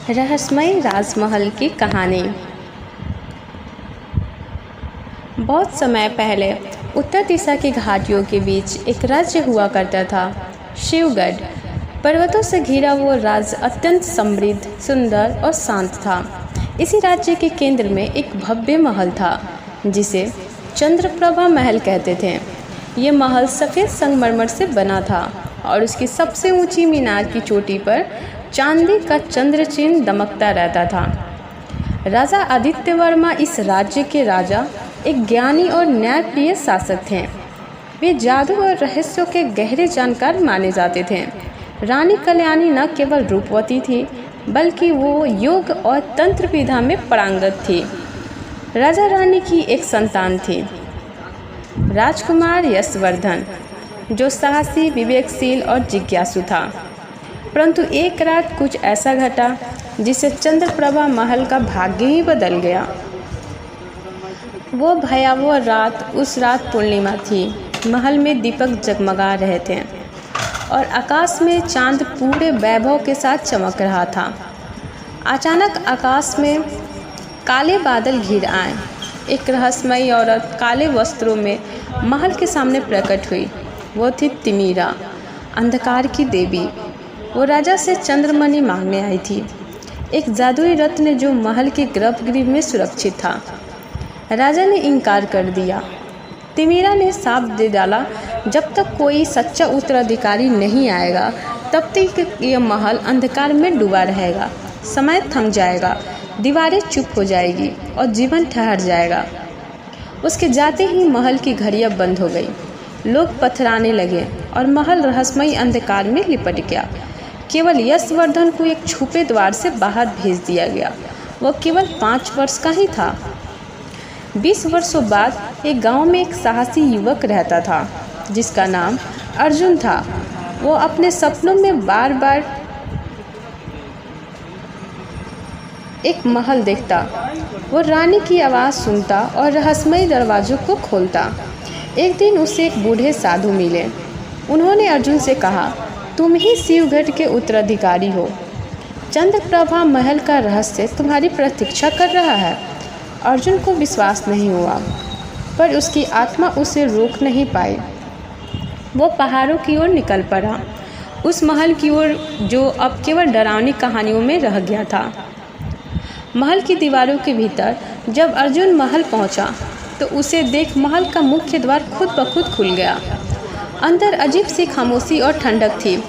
रहस्यमय राजमहल की कहानी। बहुत समय पहले उत्तर दिशा की घाटियों के बीच एक राज्य हुआ करता था, शिवगढ़। पर्वतों से घिरा वो राज्य अत्यंत समृद्ध, सुंदर और शांत था। इसी राज्य के केंद्र में एक भव्य महल था, जिसे चंद्रप्रभा महल कहते थे। ये महल सफ़ेद संगमरमर से बना था और उसकी सबसे ऊंची मीनार की चोटी पर चांदी का चंद्र चिन्ह दमकता रहता था। राजा आदित्य वर्मा इस राज्य के राजा एक ज्ञानी और न्यायप्रिय शासक थे। वे जादू और रहस्यों के गहरे जानकार माने जाते थे। रानी कल्याणी न केवल रूपवती थी, बल्कि वो योग और तंत्र विद्या में पारंगत थी। राजा रानी की एक संतान थी, राजकुमार यशवर्धन, जो साहसी, विवेकशील और जिज्ञासु था। परंतु एक रात कुछ ऐसा घटा जिससे चंद्रप्रभा महल का भाग्य ही बदल गया। वो भयावह रात उस रात पूर्णिमा थी। महल में दीपक जगमगा रहे थे और आकाश में चांद पूरे वैभव के साथ चमक रहा था। अचानक आकाश में काले बादल घिर आए। एक रहस्यमयी औरत काले वस्त्रों में महल के सामने प्रकट हुई। वो थी तिमीरा, अंधकार की देवी। वो राजा से चंद्रमणि मांगने आई थी, एक जादुई रत्न जो महल के गर्भगृह में सुरक्षित था। राजा ने इनकार कर दिया। तिमीरा ने साफ दे डाला, जब तक कोई सच्चा उत्तराधिकारी नहीं आएगा, तब तक यह महल अंधकार में डूबा रहेगा। समय थम जाएगा, दीवारें चुप हो जाएगी और जीवन ठहर जाएगा। उसके जाते ही महल की घड़ियां बंद हो गई। लोग पथराने लगे और महल रहस्यमयी अंधकार में लिपट गया। केवल यशवर्धन को एक छुपे द्वार से बाहर भेज दिया गया। वह केवल 5 वर्ष का ही था। 20 वर्षों बाद एक गांव में एक साहसी युवक रहता था, जिसका नाम अर्जुन था। वो अपने सपनों में बार बार एक महल देखता। वो रानी की आवाज़ सुनता और रहस्यमयी दरवाजों को खोलता। एक दिन उसे एक बूढ़े साधु मिले। उन्होंने अर्जुन से कहा, तुम ही शिवगढ़ के उत्तराधिकारी हो। चंद्रप्रभा महल का रहस्य तुम्हारी प्रतीक्षा कर रहा है। अर्जुन को विश्वास नहीं हुआ, पर उसकी आत्मा उसे रोक नहीं पाई। वो पहाड़ों की ओर निकल पड़ा, उस महल की ओर जो अब केवल डरावनी कहानियों में रह गया था। महल की दीवारों के भीतर जब अर्जुन महल पहुंचा, तो उसे देख महल का मुख्य द्वार खुद ब खुद खुल गया। अंदर अजीब सी खामोशी और ठंडक थी।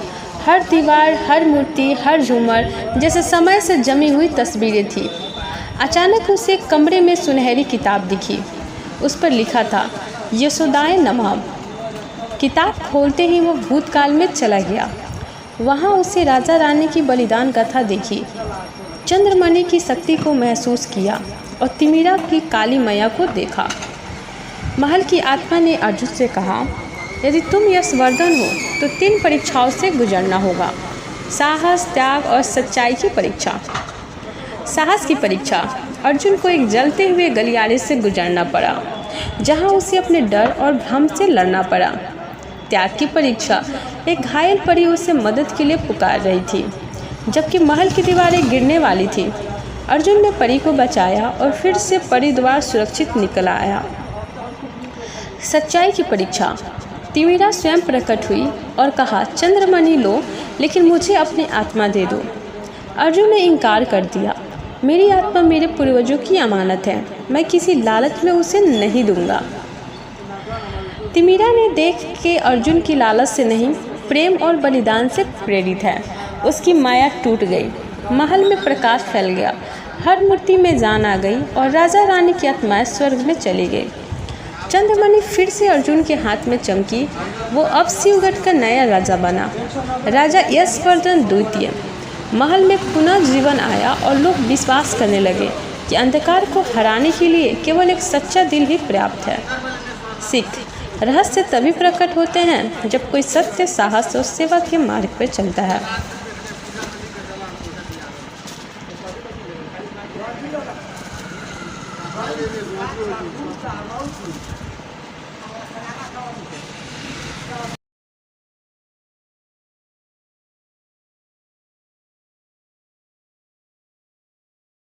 हर दीवार, हर मूर्ति, हर झूमर जैसे समय से जमी हुई तस्वीरें थी। अचानक उसे एक कमरे में सुनहरी किताब दिखी। उस पर लिखा था, यशोदाय नमः। किताब खोलते ही वो भूतकाल में चला गया। वहाँ उसे राजा रानी की बलिदान कथा देखी, चंद्रमणि की शक्ति को महसूस किया और तिमीरा की काली मैया को देखा। महल की आत्मा ने अर्जुन से कहा, यदि तुम यशवर्धन हो तो 3 परीक्षाओं से गुजरना होगा। साहस, त्याग और सच्चाई की परीक्षा। साहस की परीक्षा। अर्जुन को एक जलते हुए गलियारे से गुजरना पड़ा, जहां उसे अपने डर और भ्रम से लड़ना पड़ा। त्याग की परीक्षा। एक घायल परी उसे मदद के लिए पुकार रही थी, जबकि महल की दीवारें गिरने वाली थी। अर्जुन ने परी को बचाया और फिर से परिद्वार सुरक्षित निकल आया। सच्चाई की परीक्षा। तिमीरा स्वयं प्रकट हुई और कहा, चंद्रमणि लो, लेकिन मुझे अपनी आत्मा दे दो। अर्जुन ने इनकार कर दिया। मेरी आत्मा मेरे पूर्वजों की अमानत है, मैं किसी लालच में उसे नहीं दूंगा। तिमीरा ने देख के अर्जुन की लालच से नहीं, प्रेम और बलिदान से प्रेरित है। उसकी माया टूट गई। महल में प्रकाश फैल गया। हर मूर्ति में जान आ गई और राजा रानी की आत्माएं स्वर्ग में चली गई। चंद्रमणि फिर से अर्जुन के हाथ में चमकी। वो अब शिवगढ़ का नया राजा बना, राजा यशवर्धन द्वितीय। महल में पुनः जीवन आया और लोग विश्वास करने लगे कि अंधकार को हराने के लिए केवल एक सच्चा दिल ही पर्याप्त है। सीख। रहस्य तभी प्रकट होते हैं जब कोई सत्य, साहस और सेवा के मार्ग पर चलता है।